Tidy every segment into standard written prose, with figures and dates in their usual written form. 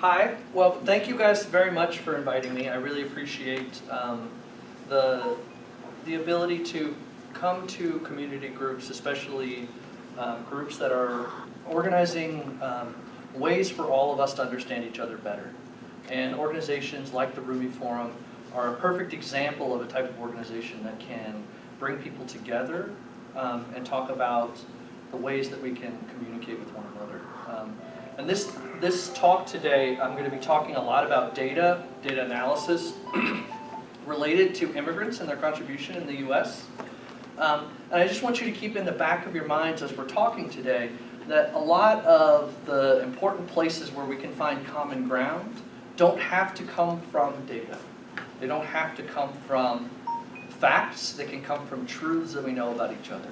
Hi. Well, thank you guys very much for inviting me. I really appreciate the ability to come to community groups, especially groups that are organizing ways for all of us to understand each other better. And organizations like the Rumi Forum are a perfect example of a type of organization that can bring people together and talk about the ways that we can communicate with one another. And this talk today, I'm going to be talking a lot about data analysis related to immigrants and their contribution in the U.S. And I just want you to keep in the back of your minds as we're talking today that a lot of the important places where we can find common ground don't have to come from data. They don't have to come from facts. They can come from truths that we know about each other.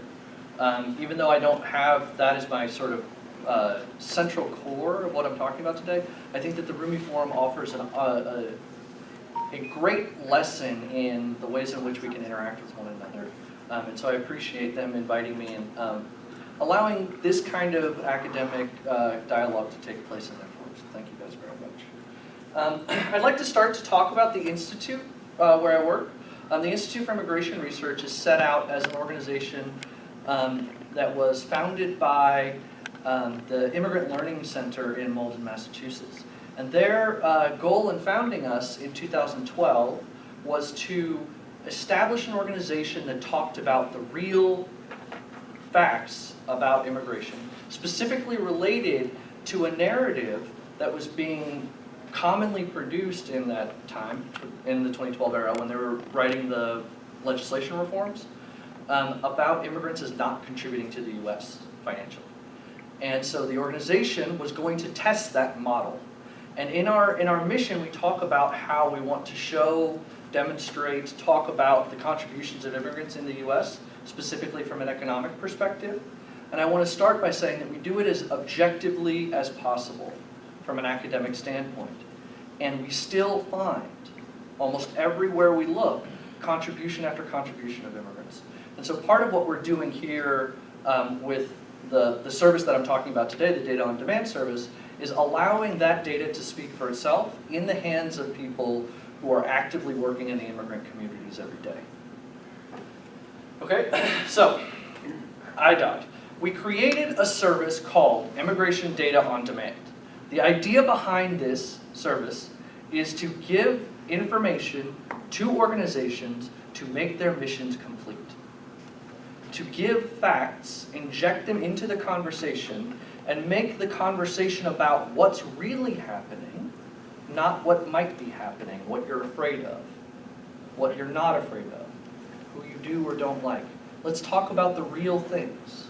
Even though I don't have that as my sort of central core of what I'm talking about today, I think that the Rumi Forum offers a great lesson in the ways in which we can interact with one another. And so I appreciate them inviting me and allowing this kind of academic dialogue to take place in their forum. So thank you guys very much. I'd like to start to talk about the Institute where I work. The Institute for Immigration Research is set out as an organization that was founded by the Immigrant Learning Center in Malden, Massachusetts. And their goal in founding us in 2012 was to establish an organization that talked about the real facts about immigration, specifically related to a narrative that was being commonly produced in that time, in the 2012 era, when they were writing the legislation reforms, about immigrants as not contributing to the U.S. financially. And so the organization was going to test that model. And in our mission, we talk about how we want to show, demonstrate, talk about the contributions of immigrants in the U.S., specifically from an economic perspective. And I want to start by saying that we do it as objectively as possible from an academic standpoint. And we still find, almost everywhere we look, contribution after contribution of immigrants. And so part of what we're doing here with the service that I'm talking about today, the Data on Demand service, is allowing that data to speak for itself in the hands of people who are actively working in the immigrant communities every day. Okay, so iDod. We created a service called Immigration Data on Demand. The idea behind this service is to give information to organizations to make their missions complete. To give facts, inject them into the conversation, and make the conversation about what's really happening, not what might be happening, what you're afraid of, what you're not afraid of, who you do or don't like. Let's talk about the real things,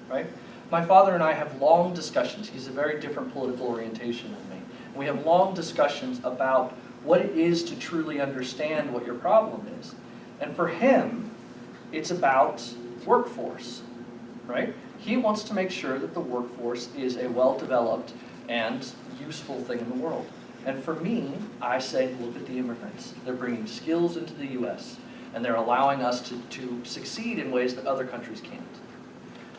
right? My father and I have long discussions. He's a very different political orientation than me. And we have long discussions about what it is to truly understand what your problem is. And for him, it's about workforce, right? He wants to make sure that the workforce is a well-developed and useful thing in the world. And for me, I say, look at the immigrants. They're bringing skills into the U.S., and they're allowing us to succeed in ways that other countries can't.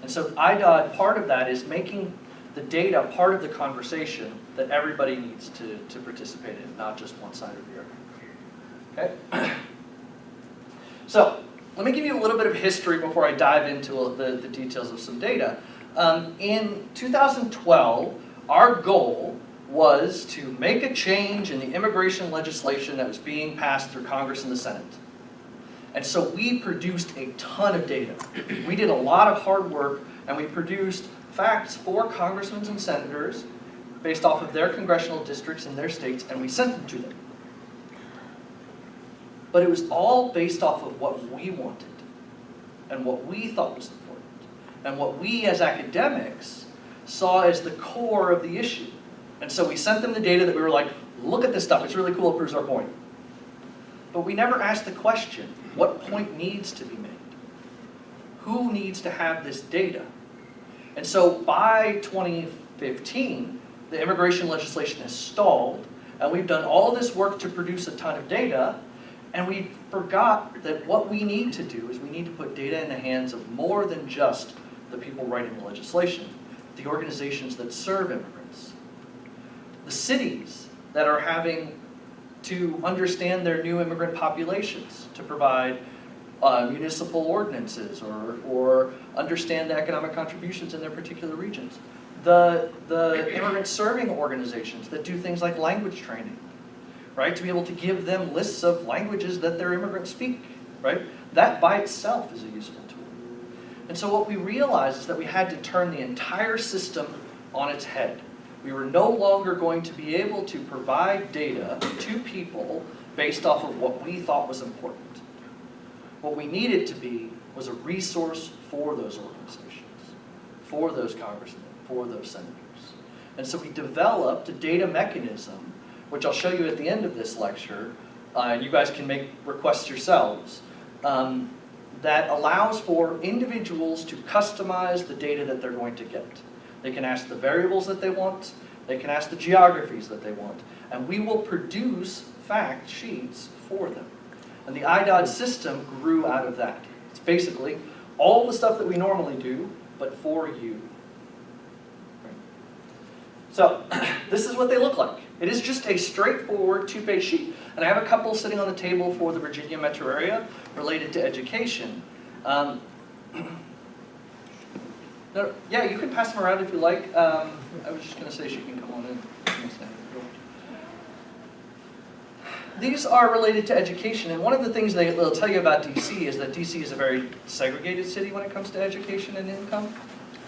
And so iDod, part of that is making the data part of the conversation that everybody needs to participate in, not just one side or the other. Okay? So, let me give you a little bit of history before I dive into the details of some data. In 2012, our goal was to make a change in the immigration legislation that was being passed through Congress and the Senate. And so we produced a ton of data. We did a lot of hard work, and we produced facts for congressmen and senators based off of their congressional districts in their states, and we sent them to them. But it was all based off of what we wanted and what we thought was important and what we as academics saw as the core of the issue. And so we sent them the data that we were like, look at this stuff, it's really cool, it proves our point. But we never asked the question, what point needs to be made? Who needs to have this data? And so by 2015, the immigration legislation has stalled, and we've done all this work to produce a ton of data, and we forgot that what we need to do is we need to put data in the hands of more than just the people writing the legislation, the organizations that serve immigrants. the cities that are having to understand their new immigrant populations, to provide municipal ordinances or understand the economic contributions in their particular regions. The immigrant serving organizations that do things like language training, right? To be able to give them lists of languages that their immigrants speak, right? That by itself is a useful tool. And so what we realized is that we had to turn the entire system on its head. We were no longer going to be able to provide data to people based off of what we thought was important. What we needed to be was a resource for those organizations, for those congressmen, for those senators. And so we developed a data mechanism, which I'll show you at the end of this lecture, and you guys can make requests yourselves, that allows for individuals to customize the data that they're going to get. They can ask the variables that they want, they can ask the geographies that they want, and we will produce fact sheets for them. And the iDod system grew out of that. It's basically all the stuff that we normally do, but for you. So this is what they look like. It is just a straightforward two-page sheet. And I have a couple sitting on the table for the Virginia metro area related to education. Yeah, you can pass them around if you like. I was just going to say she can come on in. These are related to education, and one of the things they'll tell you about DC is that DC is a very segregated city when it comes to education and income.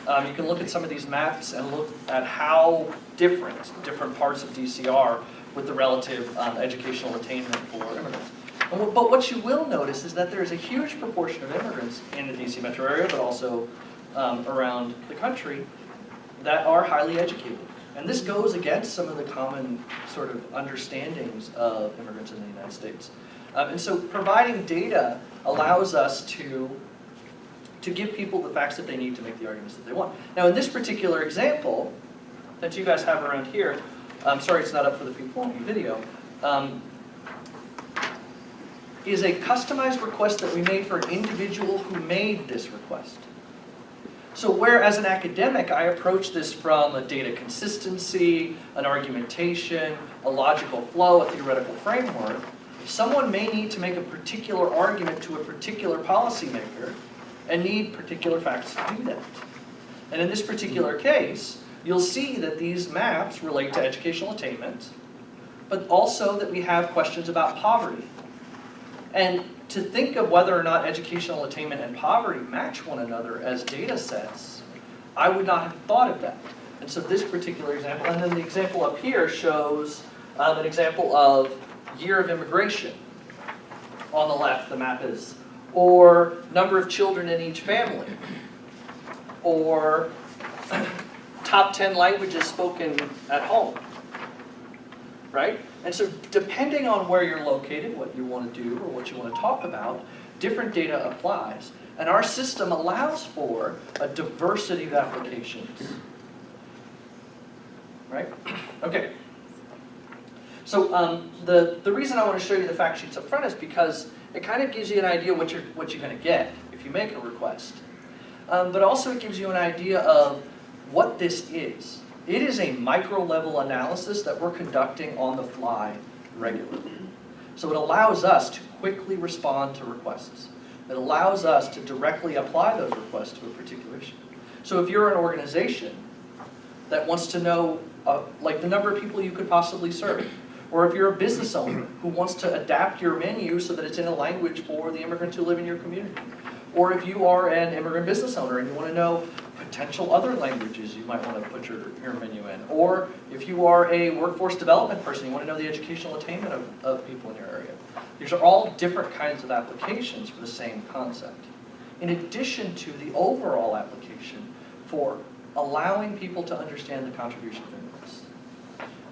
You can look at some of these maps and look at how different parts of DC are with the relative educational attainment for immigrants. But what you will notice is that there's a huge proportion of immigrants in the DC metro area, but also around the country, that are highly educated. And this goes against some of the common sort of understandings of immigrants in the United States. And so providing data allows us to give people the facts that they need to make the arguments that they want. Now in this particular example that you guys have around here, I'm sorry it's not up for the people on the video, is a customized request that we made for an individual who made this request. So where as an academic I approach this from a data consistency, an argumentation, a logical flow, a theoretical framework, someone may need to make a particular argument to a particular policymaker and need particular facts to do that. And in this particular case, you'll see that these maps relate to educational attainment, but also that we have questions about poverty. And to think of whether or not educational attainment and poverty match one another as data sets, I would not have thought of that. And so this particular example, and then the example up here shows an example of year of immigration. On the left, the map is, or number of children in each family, or top 10 languages spoken at home, right? And so depending on where you're located, what you want to do or what you want to talk about, different data applies. And our system allows for a diversity of applications, right? Okay. So the reason I want to show you the fact sheets up front is because it kind of gives you an idea what you're going to get if you make a request. But also it gives you an idea of what this is. It is a micro-level analysis that we're conducting on the fly regularly. So it allows us to quickly respond to requests. It allows us to directly apply those requests to a particular issue. So if you're an organization that wants to know like the number of people you could possibly serve, or if you're a business owner who wants to adapt your menu so that it's in a language for the immigrants who live in your community, or if you are an immigrant business owner and you want to know potential other languages you might want to put your menu in, or if you are a workforce development person, you want to know the educational attainment of people in your area. These are all different kinds of applications for the same concept, in addition to the overall application for allowing people to understand the contribution of immigrants.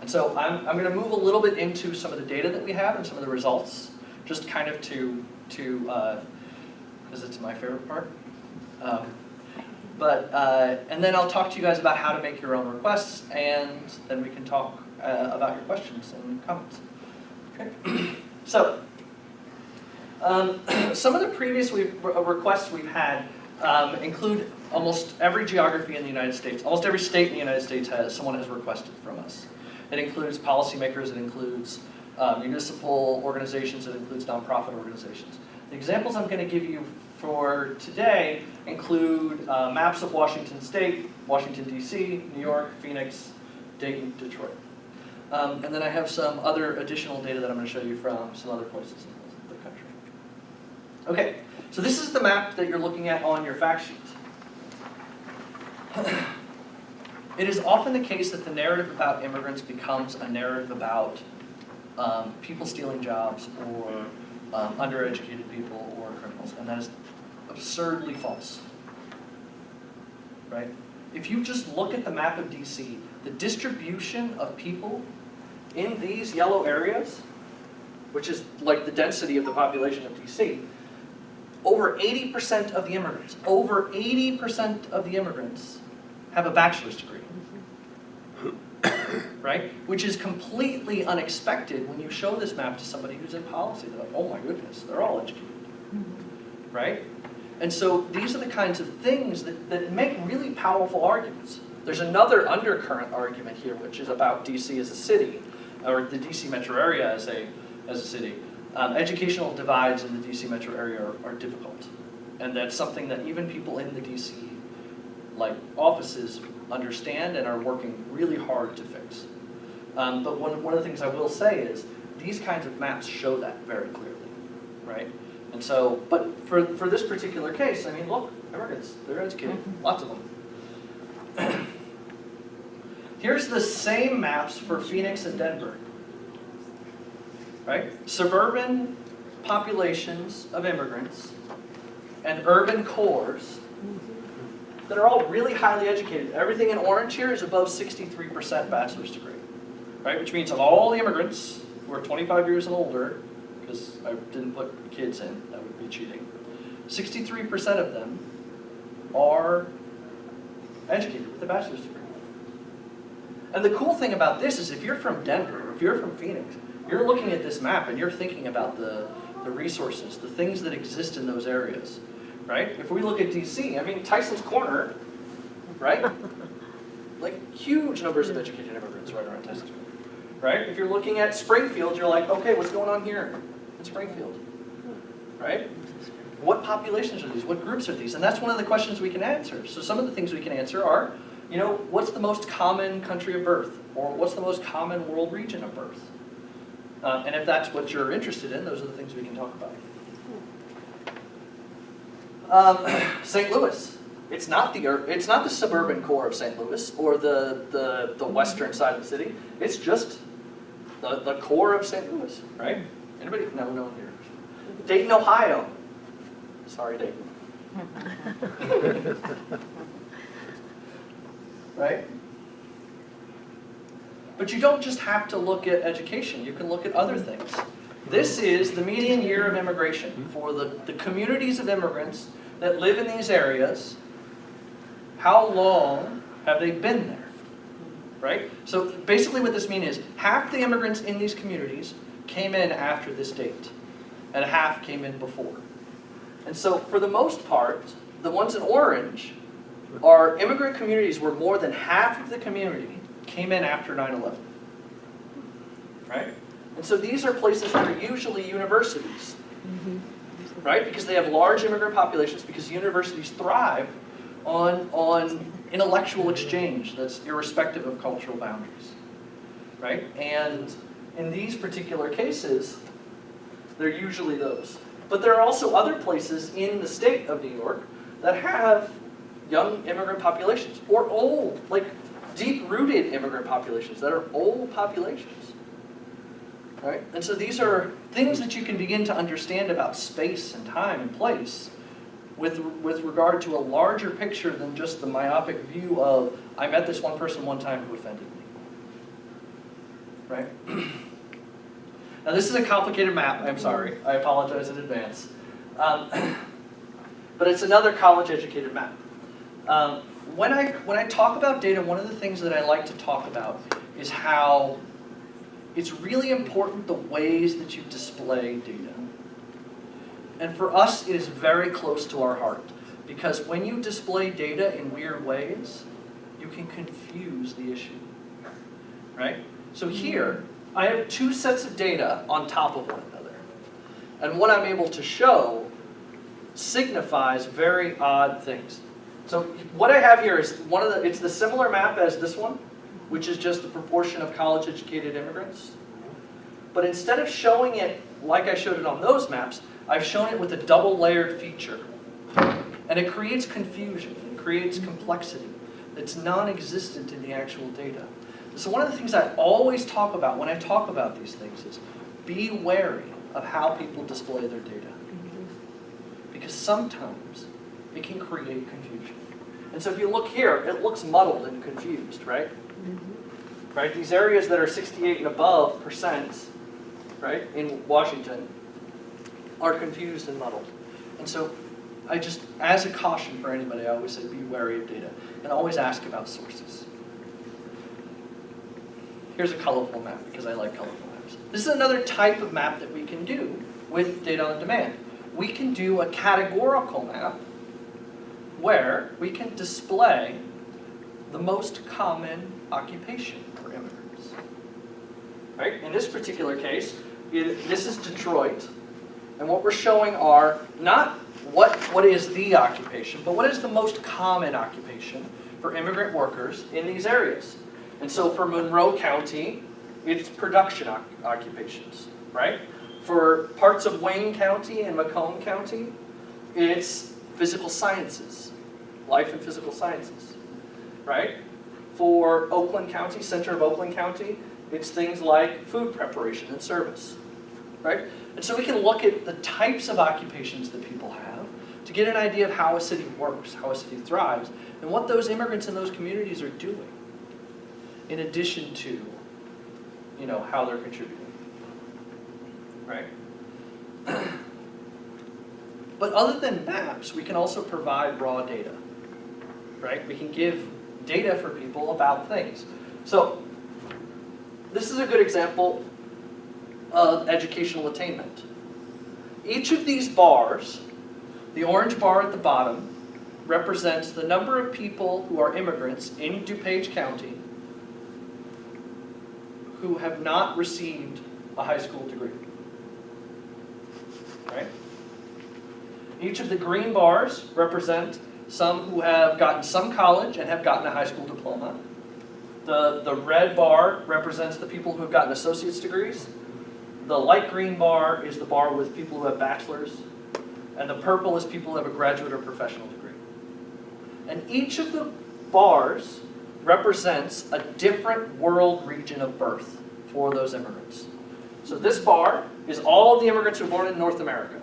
And so I'm going to move a little bit into some of the data that we have and some of the results, just kind of to because it's my favorite part. And then I'll talk to you guys about how to make your own requests, and then we can talk about your questions and comments. Okay. So, some of the previous requests we've had include almost every geography in the United States. Almost every state in the United States someone has requested from us. It includes policymakers, it includes municipal organizations, it includes nonprofit organizations. The examples I'm going to give you for today include maps of Washington State, Washington, D.C., New York, Phoenix, Dayton, Detroit. And then I have some other additional data that I'm going to show you from some other places in the country. Okay, so this is the map that you're looking at on your fact sheet. It is often the case that the narrative about immigrants becomes a narrative about people stealing jobs or undereducated people or criminals, and that is absurdly false, right? If you just look at the map of DC, the distribution of people in these yellow areas, which is like the density of the population of DC, over 80% of the immigrants have a bachelor's degree, right? Which is completely unexpected when you show this map to somebody who's in policy. They're like, oh my goodness, they're all educated, right? And so these are the kinds of things that make really powerful arguments. There's another undercurrent argument here, which is about DC as a city, or the DC metro area as a city. Educational divides in the DC metro area are difficult. And that's something that even people in the DC offices understand and are working really hard to fix. But one of the things I will say is these kinds of maps show that very clearly, right? And so, but for this particular case, I mean, look, immigrants, they're educated, lots of them. Here's the same maps for Phoenix and Denver, right? Suburban populations of immigrants and urban cores that are all really highly educated. Everything in orange here is above 63% bachelor's degree, right? Which means of all the immigrants who are 25 years and older, because I didn't put kids in, that would be cheating, 63% of them are educated with a bachelor's degree. And the cool thing about this is if you're from Denver, if you're from Phoenix, you're looking at this map and you're thinking about the resources, the things that exist in those areas, right? If we look at DC, I mean, Tyson's Corner, right? Like huge numbers of educated immigrants right around Tyson's Corner, right? If you're looking at Springfield, you're like, okay, what's going on here in Springfield, right? What populations are these? What groups are these? And that's one of the questions we can answer. So some of the things we can answer are, you know, what's the most common country of birth? Or what's the most common world region of birth? And if that's what you're interested in, those are the things we can talk about. St. Louis. It's not the suburban core of St. Louis or the western side of the city. It's just the core of St. Louis, right? Anybody? No one here. Dayton, Ohio. Sorry, Dayton. Right? But you don't just have to look at education. You can look at other things. This is the median year of immigration for the communities of immigrants that live in these areas. How long have they been there? Right? So basically what this means is half the immigrants in these communities came in after this date, and half came in before. And so for the most part, the ones in orange are immigrant communities where more than half of the community came in after 9/11, right? And so these are places that are usually universities, right? Because they have large immigrant populations, because universities thrive on intellectual exchange that's irrespective of cultural boundaries, right? And in these particular cases, they're usually those. But there are also other places in the state of New York that have young immigrant populations, or old, like deep-rooted immigrant populations that are old populations, right? And so these are things that you can begin to understand about space and time and place with regard to a larger picture than just the myopic view of, I met this one person one time who offended me, right? Now this is a complicated map, I'm sorry, I apologize in advance. But it's another college-educated map. When I talk about data, one of the things that I like to talk about is how it's really important the ways that you display data. And for us, it is very close to our heart, because when you display data in weird ways, you can confuse the issue, right? So here, I have two sets of data on top of one another. And what I'm able to show signifies very odd things. So what I have here is it's the similar map as this one, which is just the proportion of college-educated immigrants. But instead of showing it like I showed it on those maps, I've shown it with a double-layered feature. And it creates confusion, it creates complexity that's non-existent in the actual data. So one of the things I always talk about when I talk about these things is be wary of how people display their data. Because sometimes it can create confusion. And so if you look here, it looks muddled and confused, right? Right? These areas that are 68 and above %, right, in Washington, are confused and muddled. And so I just, as a caution for anybody, I always say be wary of data and always ask about sources. Here's a colorful map because I like colorful maps. This is another type of map that we can do with data on demand. We can do a categorical map where we can display the most common occupation for immigrants. Right? In this particular case, this is Detroit, and what we're showing are not what is the occupation, but what is the most common occupation for immigrant workers in these areas. And so for Monroe County, it's production occupations, right? For parts of Wayne County and Macomb County, it's physical sciences, life and physical sciences, right? For Oakland County, center of Oakland County, it's things like food preparation and service, right? And so we can look at the types of occupations that people have to get an idea of how a city works, how a city thrives, and what those immigrants in those communities are doing, in addition to, how they're contributing, right? But other than maps, we can also provide raw data, right? We can give data for people about things. So this is a good example of educational attainment. Each of these bars, the orange bar at the bottom, represents the number of people who are immigrants in DuPage County who have not received a high school degree. Right? Each of the green bars represent some who have gotten some college and have gotten a high school diploma. The red bar represents the people who have gotten associate's degrees. The light green bar is the bar with people who have bachelor's. And the purple is people who have a graduate or professional degree. And each of the bars represents a different world region of birth for those immigrants. So this bar is all of the immigrants who were born in North America.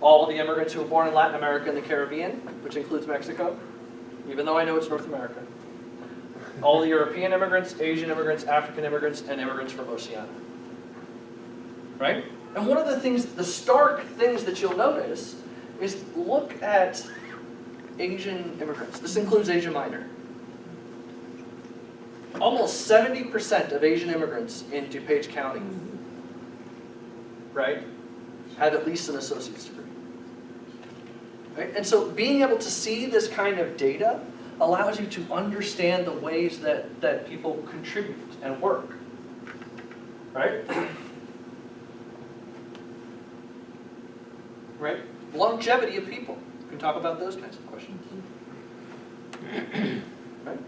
All of the immigrants who were born in Latin America and the Caribbean, which includes Mexico, even though I know it's North America. All the European immigrants, Asian immigrants, African immigrants, and immigrants from Oceania. Right? And one of the things, the stark things that you'll notice is look at Asian immigrants. This includes Asia Minor. Almost 70% of Asian immigrants in DuPage County, right, have at least an associate's degree. Right? And so being able to see this kind of data allows you to understand the ways that people contribute and work. Right? Right? Longevity of people. We can talk about those kinds of questions. Right?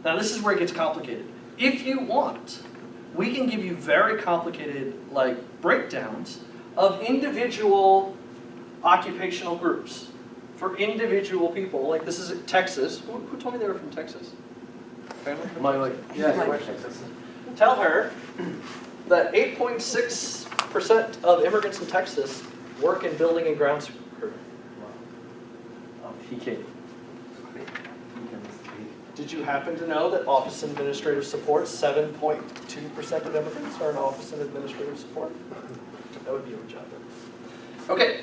Now this is where it gets complicated. If you want, we can give you very complicated breakdowns of individual occupational groups for individual people. Like this is Texas. Who told me they were from Texas? Family? My wife. Yeah, Texas. Tell her that 8.6% of immigrants in Texas work in building and grounds crew. He came. Did you happen to know that office and administrative support, 7.2% of immigrants are in office and administrative support? That would be your job. Okay,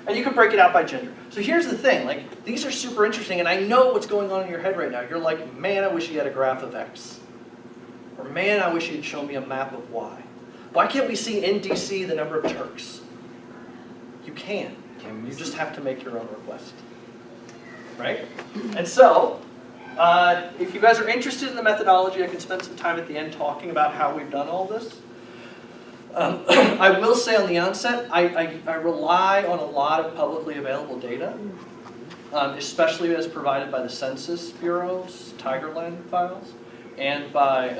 and you can break it out by gender. So here's the thing, these are super interesting, and I know what's going on in your head right now. You're like, man, I wish you had a graph of X. Or man, I wish you'd show me a map of Y. Why can't we see in DC the number of Turks? You can. You just have to make your own request. Right? And so, If you guys are interested in the methodology, I can spend some time at the end talking about how we've done all this. I will say on the onset, I rely on a lot of publicly available data, especially as provided by the Census Bureau's Tigerland files and by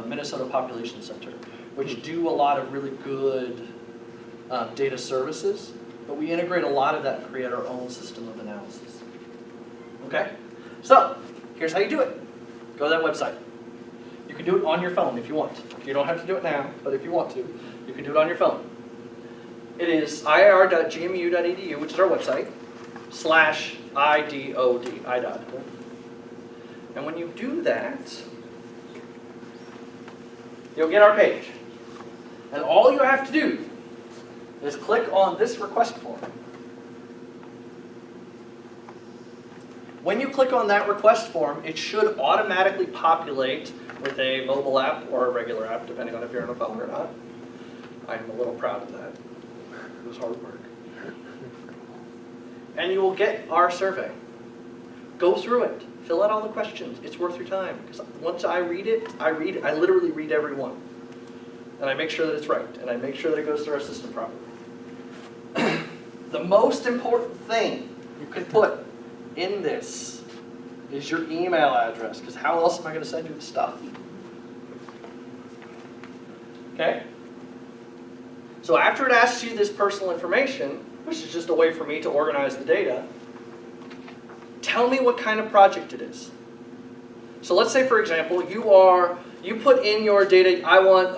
Minnesota Population Center, which do a lot of really good data services, but we integrate a lot of that and create our own system of analysis. Okay? So, here's how you do it. Go to that website. You can do it on your phone if you want. You don't have to do it now, but if you want to, you can do it on your phone. It is iir.gmu.edu, which is our website, /iDod, iDod. And when you do that, you'll get our page. And all you have to do is click on this request form. When you click on that request form, it should automatically populate with a mobile app or a regular app, depending on if you're on a phone or not. I'm a little proud of that. It was hard work. And you will get our survey. Go through it. Fill out all the questions. It's worth your time. Because once I read it. I literally read every one. And I make sure that it's right. And I make sure that it goes through our system properly. The most important thing you can put in this is your email address. Because how else am I going to send you the stuff? Okay? So after it asks you this personal information, which is just a way for me to organize the data, tell me what kind of project it is. So let's say, for example, you put in your data, I want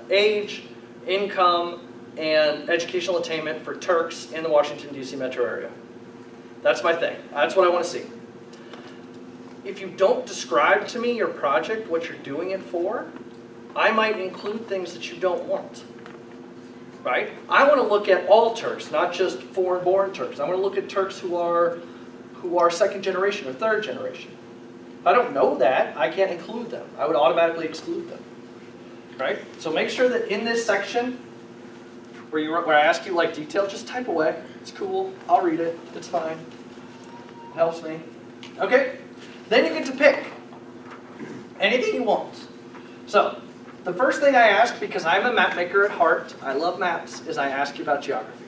age, income, and educational attainment for Turks in the Washington, D.C. metro area. That's my thing. That's what I want to see. If you don't describe to me your project, what you're doing it for, I might include things that you don't want. Right? I want to look at all Turks, not just foreign-born Turks. I want to look at Turks who are second generation or third generation. If I don't know that, I can't include them. I would automatically exclude them. Right? So make sure that in this section, where I ask you like detail, just type away. It's cool. I'll read it. It's fine. It helps me. Okay? Then you get to pick anything you want. So, the first thing I ask, because I'm a map maker at heart, I love maps, is I ask you about geography.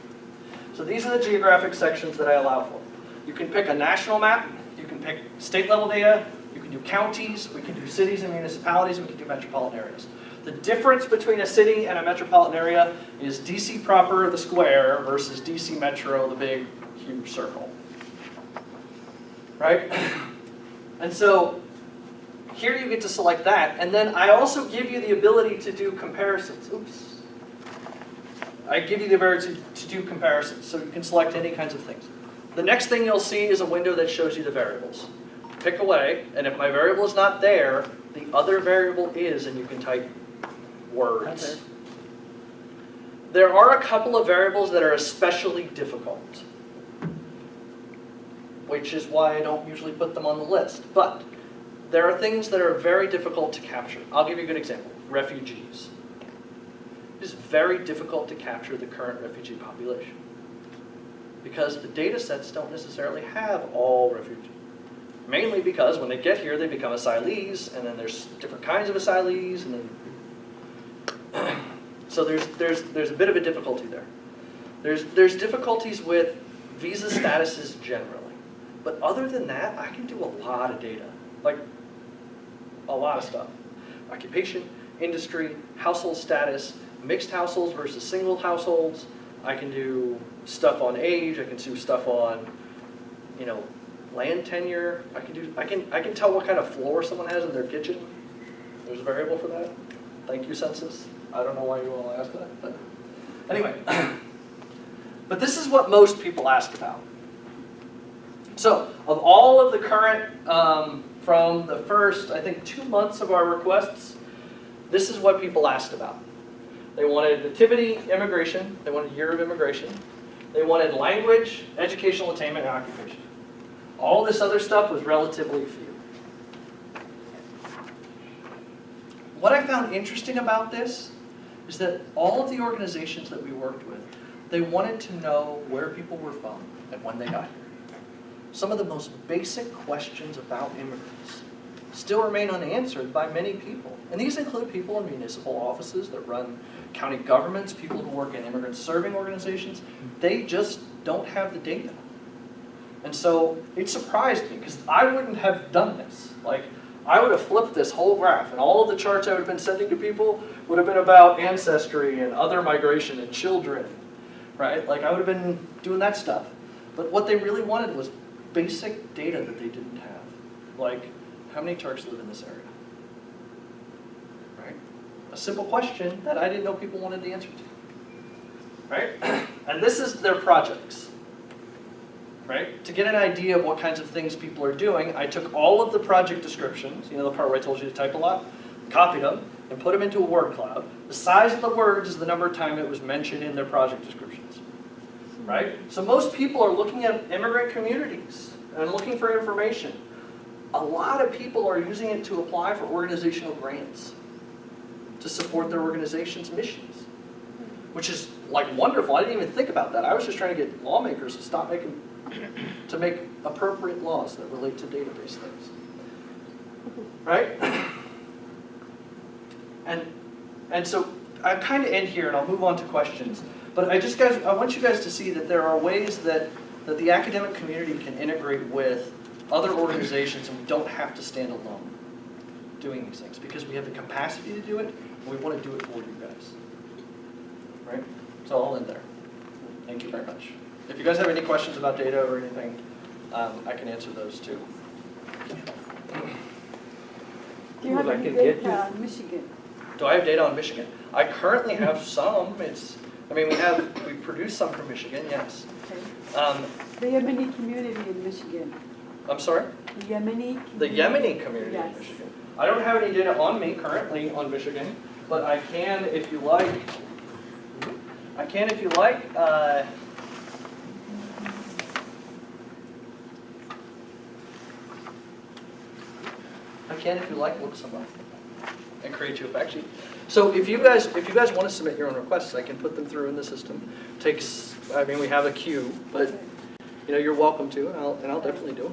So these are the geographic sections that I allow for. You can pick a national map, you can pick state level data, you can do counties, we can do cities and municipalities, and we can do metropolitan areas. The difference between a city and a metropolitan area is DC proper, the square, versus DC metro, the big, huge circle. Right? And so, here you get to select that, and then I also give you the ability to do comparisons. Oops. I give you the ability to do comparisons, so you can select any kinds of things. The next thing you'll see is a window that shows you the variables. Pick away, and if my variable is not there, the other variable is, and you can type words. Okay. There are a couple of variables that are especially difficult, which is why I don't usually put them on the list. But there are things that are very difficult to capture. I'll give you a good example. Refugees. It is very difficult to capture the current refugee population because the data sets don't necessarily have all refugees. Mainly because when they get here, they become asylees, and then there's different kinds of asylees, and then so there's a bit of a difficulty there. There's difficulties with visa statuses generally, but other than that, I can do a lot of data, like a lot of stuff. Occupation, industry, household status, mixed households versus single households. I can do stuff on age. I can do stuff on, land tenure. I can tell what kind of floor someone has in their kitchen. There's a variable for that. Thank you, census. I don't know why you all ask that, but anyway. But this is what most people ask about. So, of all of the current, from the first, I think, 2 months of our requests, this is what people asked about. They wanted nativity, immigration. They wanted year of immigration. They wanted language, educational attainment, and occupation. All this other stuff was relatively few. What I found interesting about this is that all of the organizations that we worked with, they wanted to know where people were from and when they got here. some of the most basic questions about immigrants still remain unanswered by many people. And these include people in municipal offices that run county governments, people who work in immigrant serving organizations. They just don't have the data. And so it surprised me because I wouldn't have done this. Like, I would have flipped this whole graph, and all of the charts I would have been sending to people would have been about ancestry and other migration and children, right? Like, I would have been doing that stuff. But what they really wanted was basic data that they didn't have. Like, how many Turks live in this area? Right? A simple question that I didn't know people wanted the answer to. Right? And this is their projects. Right? To get an idea of what kinds of things people are doing, I took all of the project descriptions, you know the part where I told you to type a lot, copied them, and put them into a word cloud. The size of the words is the number of time it was mentioned in their project descriptions. Right? So most people are looking at immigrant communities and looking for information. A lot of people are using it to apply for organizational grants to support their organization's missions, which is like wonderful. I didn't even think about that. I was just trying to get lawmakers to make appropriate laws that relate to database things. Right? And so I kind of end here and I'll move on to questions. But I want you guys to see that there are ways that the academic community can integrate with other organizations, and we don't have to stand alone doing these things because we have the capacity to do it, and we want to do it for you guys. Right? So I'll end there. Thank you very much. If you guys have any questions about data or anything, I can answer those too. Do you have any data on Michigan? Do I have data on Michigan? I currently have some. We produce some from Michigan, yes. Okay. The Yemeni community in Michigan. I'm sorry? The Yemeni community. The Yemeni community Yes. in Michigan. I don't have any data on me currently on Michigan, but I can if you like. I can if you like. Look some up and create you a fact sheet. So if you guys want to submit your own requests, I can put them through in the system. We have a queue, but you're welcome to, and I'll definitely do it.